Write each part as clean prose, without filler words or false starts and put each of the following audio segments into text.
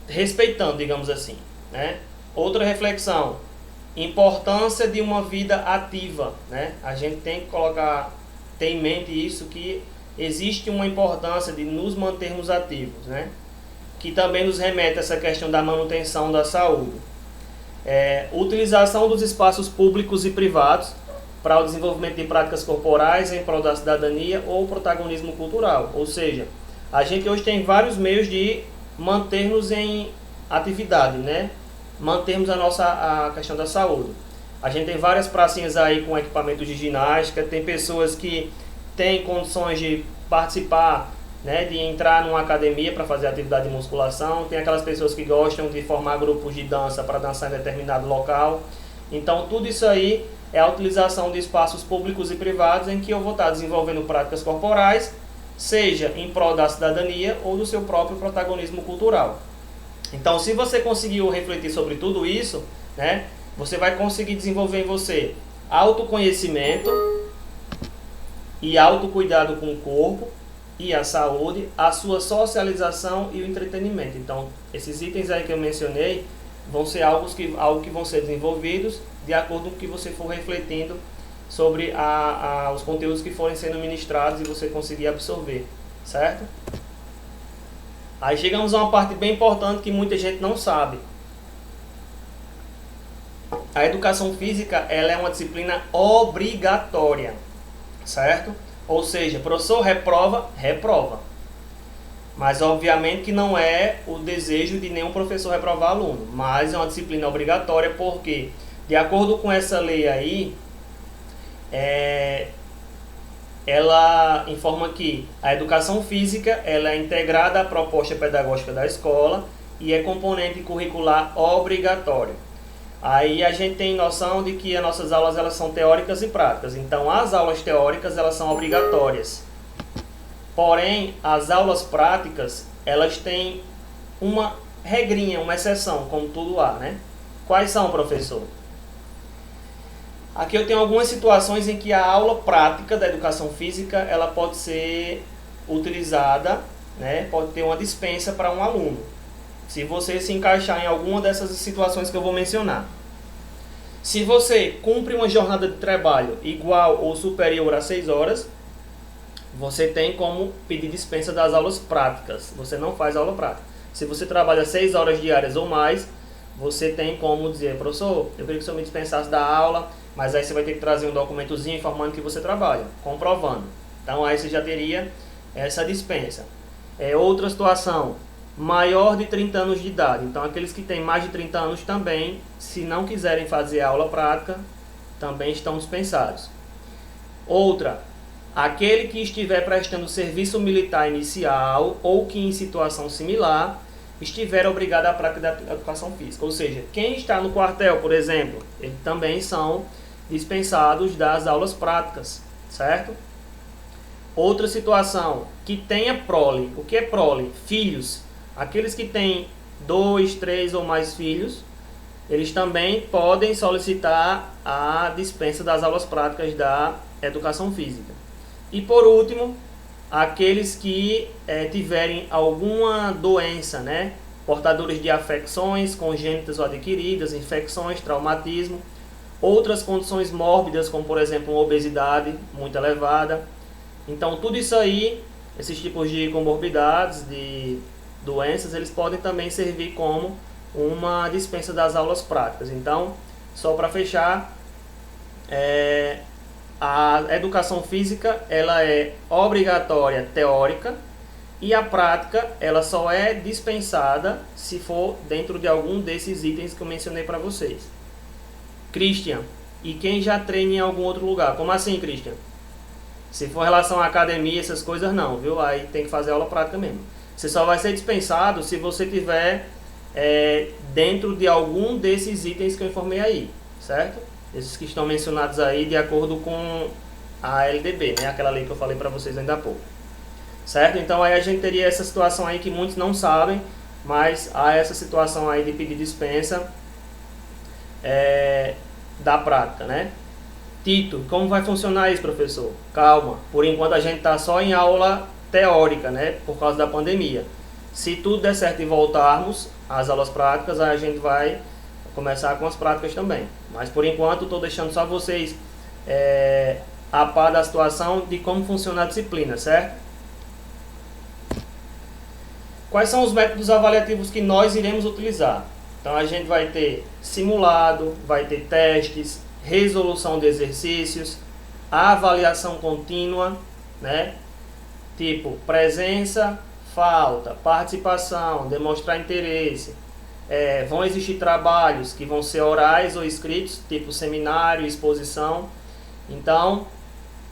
respeitando, digamos assim, né? Outra reflexão, importância de uma vida ativa, né? A gente tem que ter em mente isso, que existe uma importância de nos mantermos ativos, né? Que também nos remete a essa questão da manutenção da saúde. Utilização dos espaços públicos e privados para o desenvolvimento de práticas corporais em prol da cidadania ou protagonismo cultural. Ou seja, a gente hoje tem vários meios de manter-nos em atividade, né? Mantermos a questão da saúde. A gente tem várias pracinhas aí com equipamentos de ginástica, tem pessoas que têm condições de participar, né, de entrar numa academia para fazer atividade de musculação, tem aquelas pessoas que gostam de formar grupos de dança para dançar em determinado local. Então tudo isso aí é a utilização de espaços públicos e privados em que eu vou estar desenvolvendo práticas corporais, seja em prol da cidadania ou do seu próprio protagonismo cultural. Então, se você conseguiu refletir sobre tudo isso, né, você vai conseguir desenvolver em você autoconhecimento e autocuidado com o corpo e a saúde, a sua socialização e o entretenimento. Então, esses itens aí que eu mencionei vão ser algo que vão ser desenvolvidos de acordo com o que você for refletindo sobre os conteúdos que forem sendo ministrados e você conseguir absorver, certo? Aí chegamos a uma parte bem importante que muita gente não sabe. A educação física, ela é uma disciplina obrigatória, certo? Ou seja, professor reprova, reprova. Mas obviamente que não é o desejo de nenhum professor reprovar aluno, mas é uma disciplina obrigatória porque, de acordo com essa lei aí, ela informa que a educação física ela é integrada à proposta pedagógica da escola e é componente curricular obrigatório. Aí a gente tem noção de que as nossas aulas elas são teóricas e práticas. Então as aulas teóricas elas são obrigatórias. Porém, as aulas práticas elas têm uma regrinha, uma exceção, como tudo há, né? Quais são, professor? Aqui eu tenho algumas situações em que a aula prática da educação física ela pode ser utilizada, né? Pode ter uma dispensa para um aluno, se você se encaixar em alguma dessas situações que eu vou mencionar. Se você cumpre uma jornada de trabalho igual ou superior a 6 horas, você tem como pedir dispensa das aulas práticas. Você não faz aula prática. Se você trabalha 6 horas diárias ou mais, você tem como dizer, professor, eu queria que o senhor me dispensasse da aula, mas aí você vai ter que trazer um documentozinho informando que você trabalha, comprovando. Então aí você já teria essa dispensa. Outra situação, maior de 30 anos de idade. Então aqueles que têm mais de 30 anos também, se não quiserem fazer aula prática, também estão dispensados. Outra, aquele que estiver prestando serviço militar inicial ou que em situação similar estiver obrigado à prática da educação física. Ou seja, quem está no quartel, por exemplo, eles também são dispensados das aulas práticas, certo? Outra situação, que tenha prole. O que é prole? Filhos. Aqueles que têm 2, 3 ou mais filhos, eles também podem solicitar a dispensa das aulas práticas da educação física. E por último, aqueles que tiverem alguma doença, né? Portadores de afecções congênitas ou adquiridas, infecções, traumatismo, outras condições mórbidas, como por exemplo uma obesidade muito elevada. Então tudo isso aí, esses tipos de comorbidades, de doenças, eles podem também servir como uma dispensa das aulas práticas. Então, só para fechar, a educação física ela é obrigatória teórica e a prática ela só é dispensada se for dentro de algum desses itens que eu mencionei para vocês. Christian, e quem já treina em algum outro lugar? Como assim, Christian? Se for em relação à academia, essas coisas não, viu? Aí tem que fazer aula prática mesmo. Você só vai ser dispensado se você tiver dentro de algum desses itens que eu informei aí, certo? Esses que estão mencionados aí de acordo com a LDB, né? Aquela lei que eu falei para vocês ainda há pouco. Certo? Então aí a gente teria essa situação aí que muitos não sabem, mas há essa situação aí de pedir dispensa da prática, né? Tito, como vai funcionar isso, professor? Calma, por enquanto a gente está só em aula teórica, né? Por causa da pandemia. Se tudo der certo e voltarmos às aulas práticas, aí a gente vai começar com as práticas também. Mas por enquanto estou deixando só vocês a par da situação de como funciona a disciplina, certo? Quais são os métodos avaliativos que nós iremos utilizar? Então a gente vai ter simulado, vai ter testes, resolução de exercícios, avaliação contínua, né? Tipo presença, falta, participação, demonstrar interesse. Vão existir trabalhos que vão ser orais ou escritos, tipo seminário, exposição. Então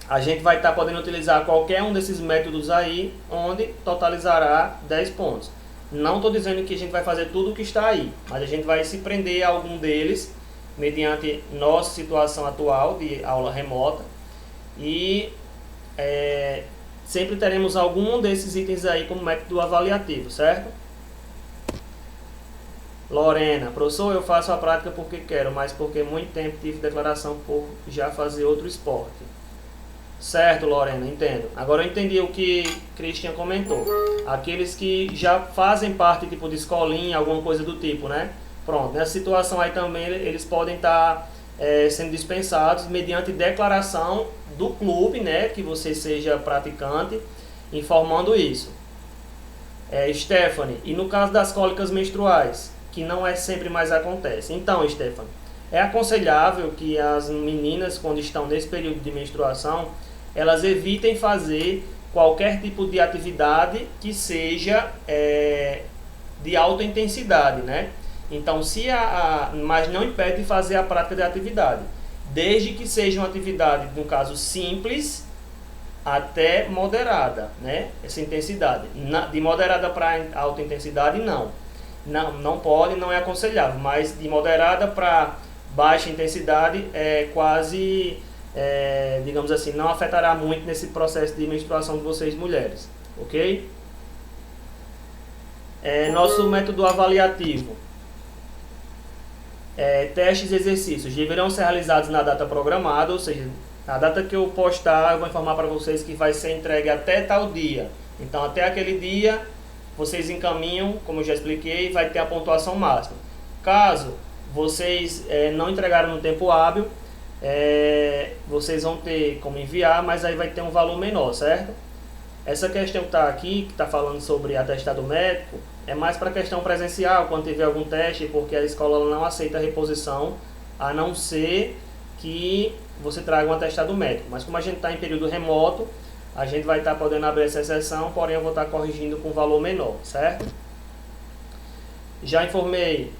a gente vai estar podendo utilizar qualquer um desses métodos aí, onde totalizará 10 pontos. Não estou dizendo que a gente vai fazer tudo o que está aí, mas a gente vai se prender a algum deles, mediante nossa situação atual de aula remota. E sempre teremos algum desses itens aí como método avaliativo, certo? Lorena, professor, eu faço a prática porque quero, mas porque muito tempo tive declaração por já fazer outro esporte. Certo, Lorena, entendo. Agora eu entendi o que Christian comentou. Aqueles que já fazem parte tipo de escolinha, alguma coisa do tipo, né? Pronto, nessa situação aí também eles podem estar sendo dispensados mediante declaração do clube, né? Que você seja praticante, informando isso. Stephanie, e no caso das cólicas menstruais, que não é sempre mais acontece. Então, Stephanie, é aconselhável que as meninas, quando estão nesse período de menstruação, elas evitem fazer qualquer tipo de atividade que seja de alta intensidade, né? Então, mas não impede de fazer a prática de atividade, desde que seja uma atividade, no caso, simples até moderada, né? Essa intensidade. De moderada para alta intensidade, não. Não pode, não é aconselhável, mas de moderada para baixa intensidade é quase, digamos assim, não afetará muito nesse processo de menstruação de vocês mulheres, ok? Nosso método avaliativo. Testes e exercícios deverão ser realizados na data programada, ou seja, a data que eu postar eu vou informar para vocês que vai ser entregue até tal dia. Então até aquele dia vocês encaminham, como eu já expliquei, vai ter a pontuação máxima. Caso vocês não entregaram no tempo hábil, vocês vão ter como enviar, mas aí vai ter um valor menor, certo? Essa questão que está aqui, que está falando sobre atestado médico, é mais para questão presencial, quando tiver algum teste, porque a escola não aceita reposição, a não ser que você traga um atestado médico. Mas como a gente está em período remoto, a gente vai estar podendo abrir essa exceção, porém eu vou estar corrigindo com valor menor, certo? Já informei,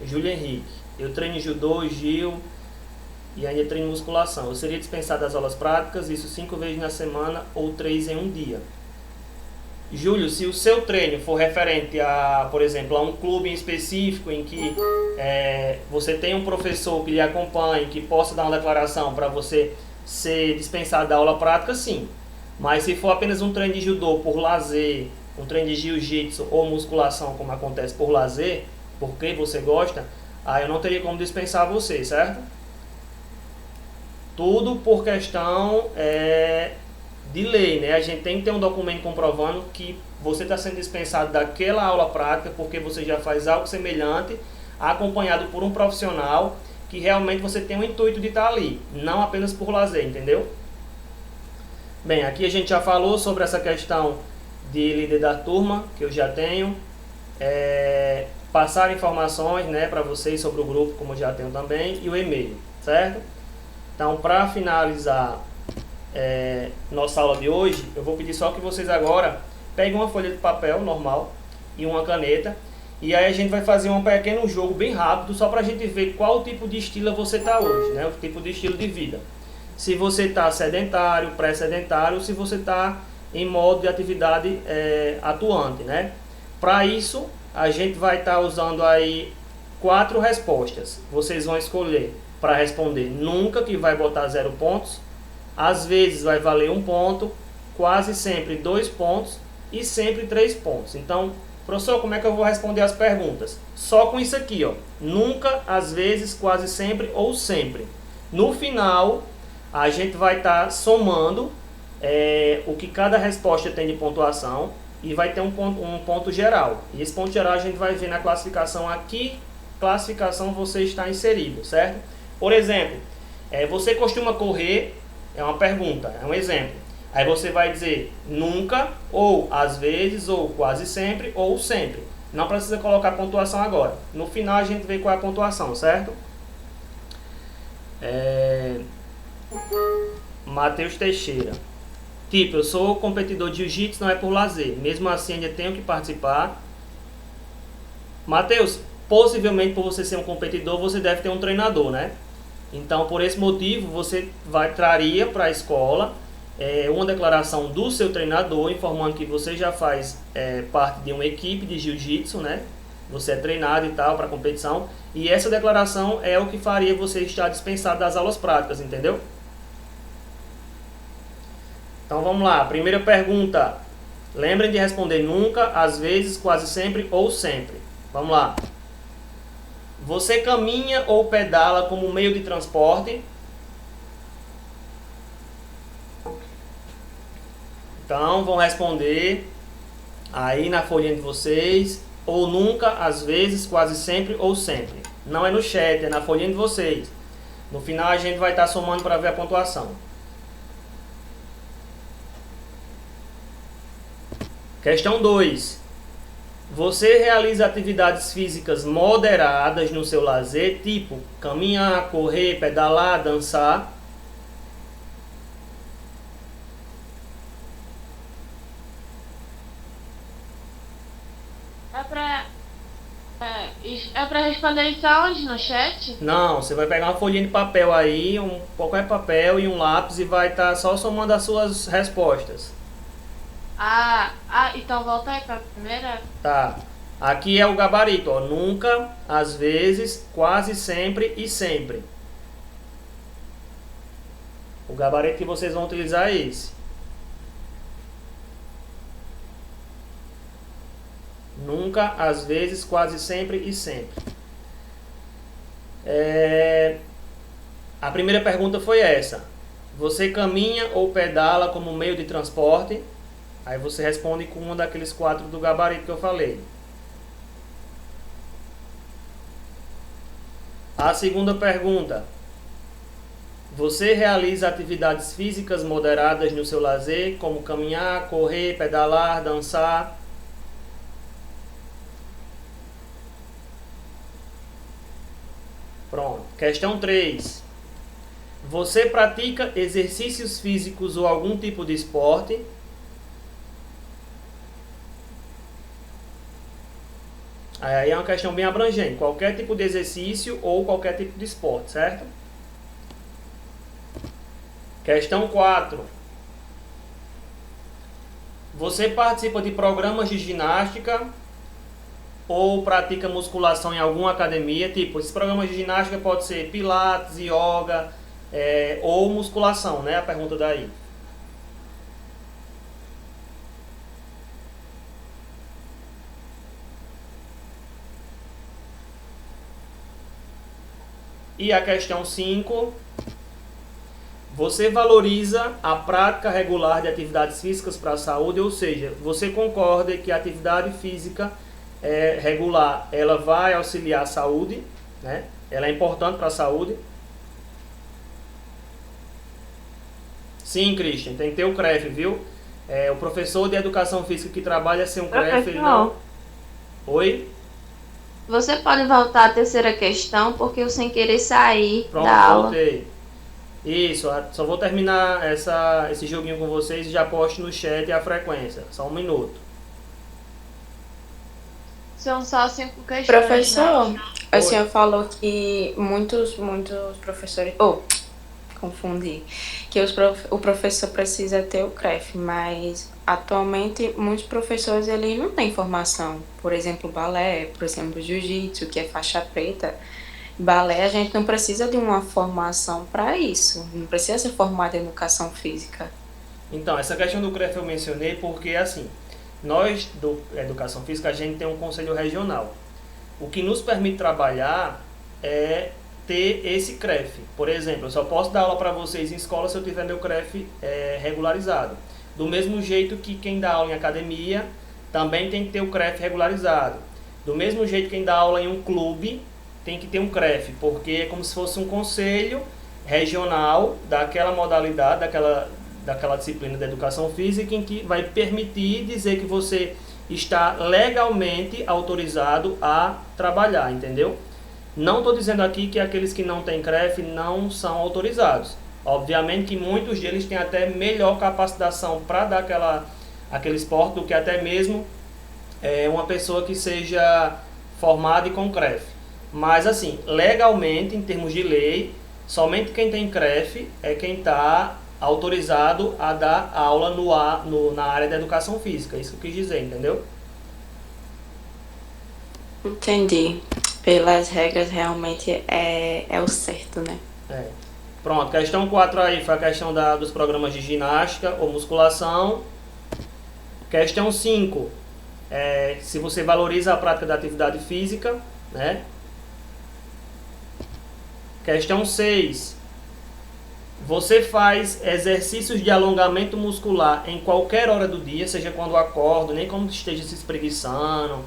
Júlio Henrique, eu treino judô, Gil e ainda treino musculação. Eu seria dispensado das aulas práticas, isso 5 vezes na semana ou 3 em um dia. Júlio, se o seu treino for referente a, por exemplo, a um clube em específico em que você tem um professor que lhe acompanhe, que possa dar uma declaração para você ser dispensado da aula prática, sim. Mas se for apenas um treino de judô por lazer, um treino de jiu-jitsu ou musculação, como acontece por lazer, porque você gosta, aí eu não teria como dispensar você, certo? Tudo por questão de lei, né? A gente tem que ter um documento comprovando que você está sendo dispensado daquela aula prática porque você já faz algo semelhante, acompanhado por um profissional que realmente você tem o intuito de estar ali, não apenas por lazer, entendeu? Bem, aqui a gente já falou sobre essa questão de líder da turma, que eu já tenho. Passar informações, né, para vocês sobre o grupo, como eu já tenho também, e o e-mail, certo? Então, para finalizar nossa aula de hoje, eu vou pedir só que vocês agora peguem uma folha de papel normal e uma caneta, e aí a gente vai fazer um pequeno jogo bem rápido, só para a gente ver qual tipo de estilo você está hoje, né? O tipo de estilo de vida. Se você está sedentário, pré-sedentário, se você está em modo de atividade atuante, né? Para isso, a gente vai estar usando aí 4 respostas. Vocês vão escolher para responder nunca, que vai botar 0 pontos. Às vezes vai valer 1 ponto, quase sempre 2 pontos e sempre 3 pontos. Então, professor, como é que eu vou responder as perguntas? Só com isso aqui, ó. Nunca, às vezes, quase sempre ou sempre. No final, a gente vai estar somando o que cada resposta tem de pontuação. e vai ter um ponto geral. E esse ponto geral a gente vai ver na classificação aqui, classificação você está inserido, certo? Por exemplo, você costuma correr, é uma pergunta, é um exemplo. Aí você vai dizer nunca, ou às vezes, ou quase sempre, ou sempre. Não precisa colocar pontuação agora. No final a gente vê qual é a pontuação, certo? Matheus Teixeira. Tipo, eu sou competidor de jiu-jitsu, não é por lazer. Mesmo assim, ainda tenho que participar. Matheus, possivelmente por você ser um competidor, você deve ter um treinador, né? Então, por esse motivo, você traria para a escola uma declaração do seu treinador, informando que você já faz parte de uma equipe de jiu-jitsu, né? Você é treinado e tal para competição. E essa declaração é o que faria você estar dispensado das aulas práticas, entendeu? Então vamos lá, primeira pergunta. Lembrem de responder nunca, às vezes, quase sempre ou sempre. Vamos lá. Você caminha ou pedala como meio de transporte? Então vão responder aí na folhinha de vocês. Ou nunca, às vezes, quase sempre ou sempre. Não é no chat, é na folhinha de vocês. No final a gente vai estar somando para ver a pontuação. Questão 2. Você realiza atividades físicas moderadas no seu lazer, tipo caminhar, correr, pedalar, dançar? É pra responder isso aonde? No chat? Não, você vai pegar uma folhinha de papel aí, qualquer papel e um lápis e vai estar só somando as suas respostas. Então volta aí pra primeira. Tá. Aqui é o gabarito, ó. Nunca, às vezes, quase sempre e sempre. O gabarito que vocês vão utilizar é esse. Nunca, às vezes, quase sempre e sempre. A primeira pergunta foi essa. Você caminha ou pedala como meio de transporte? Aí você responde com um daqueles 4 do gabarito que eu falei. A segunda pergunta. Você realiza atividades físicas moderadas no seu lazer, como caminhar, correr, pedalar, dançar? Pronto. Questão 3. Você pratica exercícios físicos ou algum tipo de esporte? Aí é uma questão bem abrangente. Qualquer tipo de exercício ou qualquer tipo de esporte, certo? Questão 4. Você participa de programas de ginástica ou pratica musculação em alguma academia? Tipo, esses programas de ginástica pode ser pilates, yoga ou musculação, né? A pergunta daí. E a questão 5. Você valoriza a prática regular de atividades físicas para a saúde, ou seja, você concorda que a atividade física regular, ela vai auxiliar a saúde, né? Ela é importante para a saúde. Sim, Christian, tem que ter o CREF, viu? O professor de educação física que trabalha sem um CREF, ele não... Oi? Você pode voltar à terceira questão, porque eu sem querer sair Pronto, da aula. Voltei. Isso, só vou terminar esse joguinho com vocês e já posto no chat a frequência. Só um minuto. São só 5 questões. Professor, né? a senhora falou que muitos professores... confundi. Que o professor precisa ter o CREF, mas atualmente muitos professores ele não têm formação. Por exemplo, balé, por exemplo, jiu-jitsu, que é faixa preta. Balé, a gente não precisa de uma formação para isso. Não precisa ser formado em educação física. Então, essa questão do CREF eu mencionei porque, assim, nós do Educação Física, a gente tem um conselho regional. O que nos permite trabalhar é ter esse CREF. Por exemplo, eu só posso dar aula para vocês em escola se eu tiver meu CREF regularizado. Do mesmo jeito que quem dá aula em academia também tem que ter o CREF regularizado. Do mesmo jeito que quem dá aula em um clube tem que ter um CREF, porque é como se fosse um conselho regional daquela modalidade, daquela disciplina de educação física, em que vai permitir dizer que você está legalmente autorizado a trabalhar, entendeu? Não estou dizendo aqui que aqueles que não têm CREF não são autorizados. Obviamente que muitos deles têm até melhor capacitação para dar aquele esporte do que até mesmo uma pessoa que seja formada e com CREF. Mas assim, legalmente, em termos de lei, somente quem tem CREF é quem está autorizado a dar aula na área da educação física. Isso que eu quis dizer, entendeu? Entendi. Pelas regras, realmente é o certo, né? Pronto, questão 4 aí foi a questão dos programas de ginástica ou musculação. Questão 5, se você valoriza a prática da atividade física, né? Questão 6, você faz exercícios de alongamento muscular em qualquer hora do dia, seja quando acorda, nem quando esteja se espreguiçando,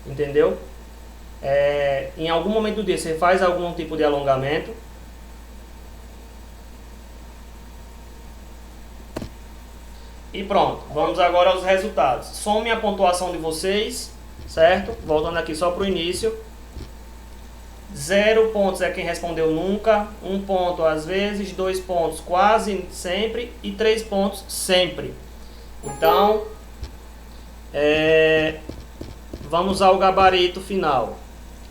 entendeu? Em algum momento do dia você faz algum tipo de alongamento. E pronto, vamos agora aos resultados. Some a pontuação de vocês, certo? Voltando aqui só para o início. 0 pontos é quem respondeu nunca, 1 ponto às vezes, 2 pontos quase sempre e 3 pontos sempre. Então, vamos ao gabarito final.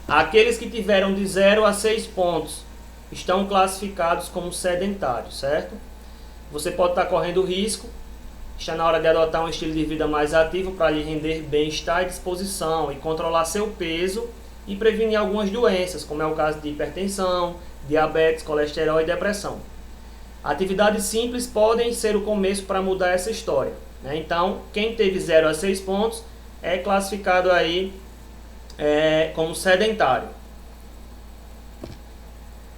Aqueles que tiveram de 0 a 6 pontos estão classificados como sedentários, certo? Você pode estar correndo risco. Está na hora de adotar um estilo de vida mais ativo para lhe render bem-estar e disposição e controlar seu peso e prevenir algumas doenças, como é o caso de hipertensão, diabetes, colesterol e depressão. Atividades simples podem ser o começo para mudar essa história, né? Então, quem teve 0 a 6 pontos é classificado aí como sedentário.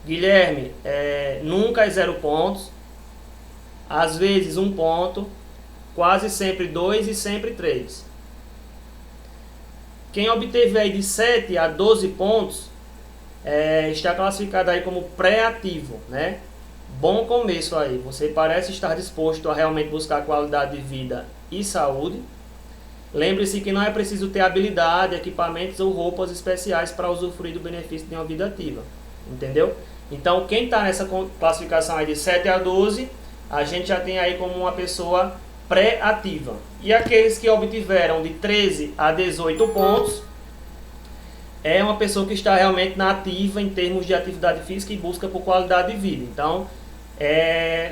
Guilherme, nunca é 0 pontos, às vezes 1 ponto, quase sempre 2 e sempre 3. Quem obteve aí de 7 a 12 pontos está classificado aí como pré-ativo, né? Bom começo aí. Você parece estar disposto a realmente buscar qualidade de vida e saúde. Lembre-se que não é preciso ter habilidade, equipamentos ou roupas especiais para usufruir do benefício de uma vida ativa. Entendeu? Então, quem está nessa classificação aí de 7 a 12, a gente já tem aí como uma pessoa pré-ativa. E aqueles que obtiveram de 13 a 18 pontos é uma pessoa que está realmente na ativa em termos de atividade física e busca por qualidade de vida. Então,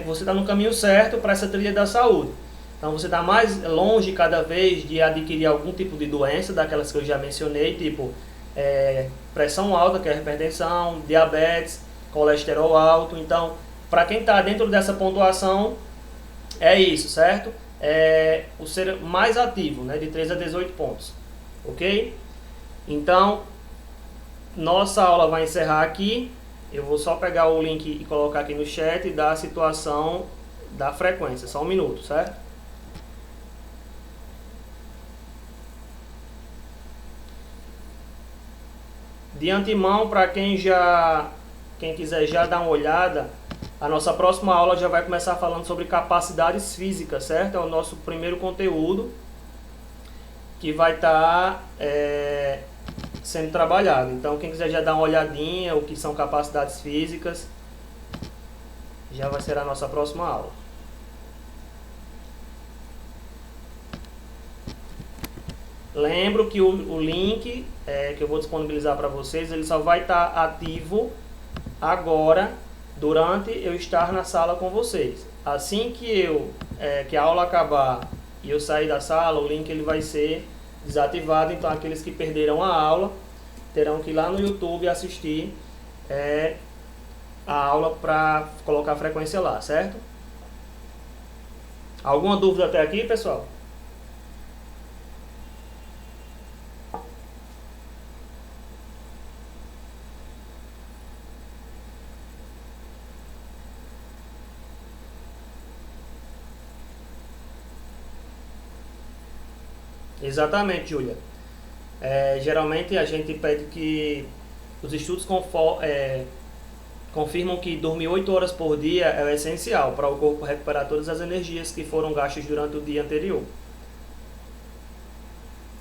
você está no caminho certo para essa trilha da saúde. Então, você está mais longe cada vez de adquirir algum tipo de doença, daquelas que eu já mencionei, tipo pressão alta, que é a hipertensão, diabetes, colesterol alto. Então, para quem está dentro dessa pontuação, é isso, certo? O ser mais ativo, né, de 13 a 18 pontos, ok? Então, nossa aula vai encerrar aqui. Eu vou só pegar o link e colocar aqui no chat e dar a situação da frequência, só 1 minuto, certo? De antemão, para quem quiser já dar uma olhada, a nossa próxima aula já vai começar falando sobre capacidades físicas, certo? É o nosso primeiro conteúdo que vai estar sendo trabalhado. Então, quem quiser já dar uma olhadinha o que são capacidades físicas, já vai ser a nossa próxima aula. Lembro que o link que eu vou disponibilizar para vocês, ele só vai estar ativo agora, durante eu estar na sala com vocês. Assim que a aula acabar e eu sair da sala, o link ele vai ser desativado. Então, aqueles que perderam a aula terão que ir lá no YouTube assistir a aula para colocar a frequência lá, certo? Alguma dúvida até aqui, pessoal? Exatamente, Júlia. Geralmente a gente pede que os estudos confirmam que dormir 8 horas por dia é o essencial para o corpo recuperar todas as energias que foram gastas durante o dia anterior.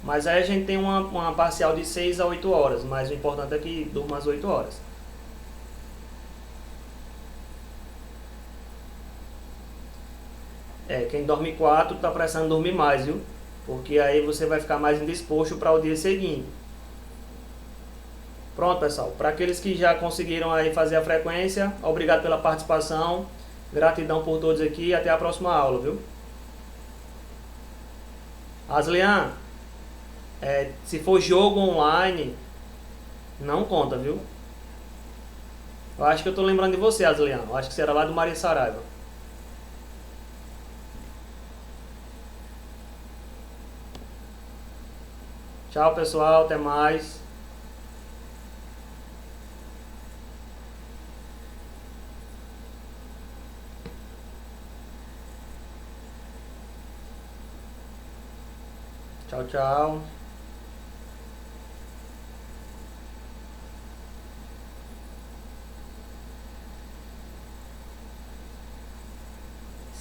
Mas aí a gente tem uma parcial de 6 a 8 horas, mas o importante é que durma as 8 horas. Quem dorme 4 está precisando dormir mais, viu? Porque aí você vai ficar mais indisposto para o dia seguinte. Pronto, pessoal. Para aqueles que já conseguiram aí fazer a frequência, obrigado pela participação. Gratidão por todos aqui e até a próxima aula, viu? Aslian, se for jogo online, não conta, viu? Eu acho que eu tô lembrando de você, Aslian. Eu acho que você era lá do Maria Saraiva. Tchau, pessoal. Até mais. Tchau, tchau.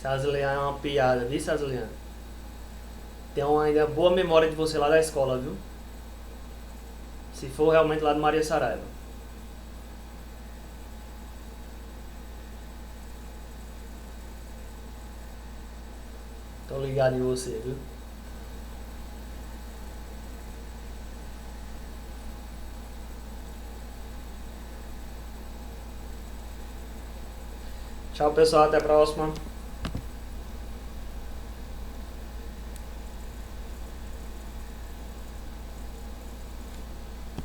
Aslian é uma piada, viu, Aslian? Tem ainda boa memória de você lá da escola, viu? Se for realmente lá do Maria Saraiva. Tô ligado em você, viu? Tchau, pessoal. Até a próxima.